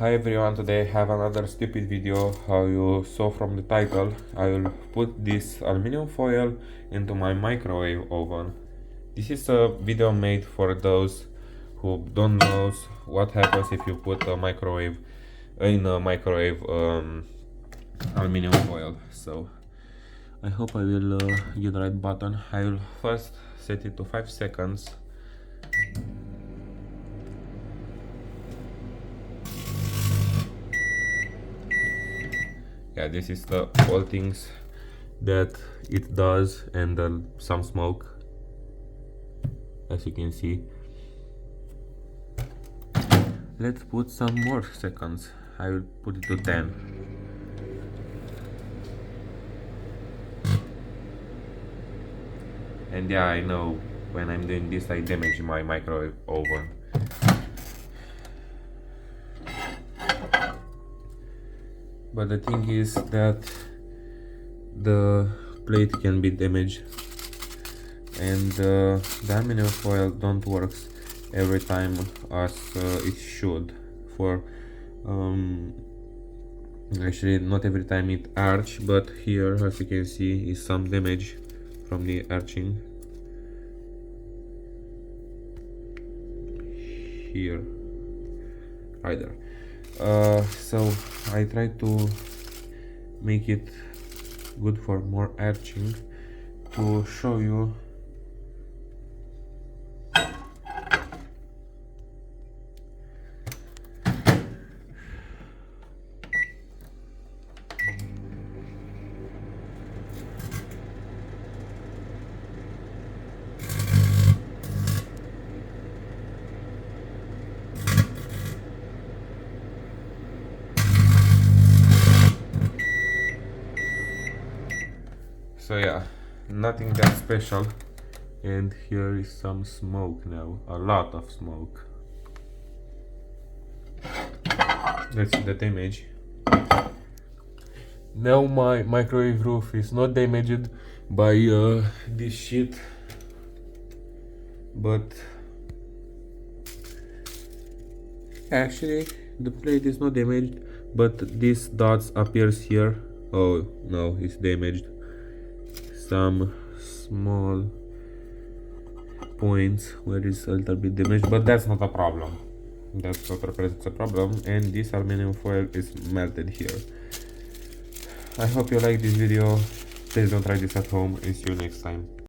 Hi everyone, today I have another stupid video. How you saw from the title, I will put this aluminum foil into my microwave oven. This is a video made for those who don't know what happens if you put a microwave aluminum foil. So I hope I will get the right button. I will first set it to 5 seconds. Yeah, this is the all things that it does, and some smoke, as you can see. Let's put some more seconds. I will put it to 10. And yeah, I know when I'm doing this I damage my microwave oven. But the thing is that the plate can be damaged, and the aluminum foil don't work every time as it should. Actually, not every time it arch, but here, as you can see, is some damage from the arching. Here, right there. So I try to make it good for more arching to show you. So yeah, nothing that special. And here is some smoke now, a lot of smoke. Let's see the damage. Now my microwave roof is not damaged by this shit, but actually the plate is not damaged, but this dots appears here. Oh no, it's damaged. Some small points where it's a little bit damaged, but that's not a problem. That's not represents a problem, and this aluminum foil is melted here. I hope you like this video. Please don't try this at home, and see you next time.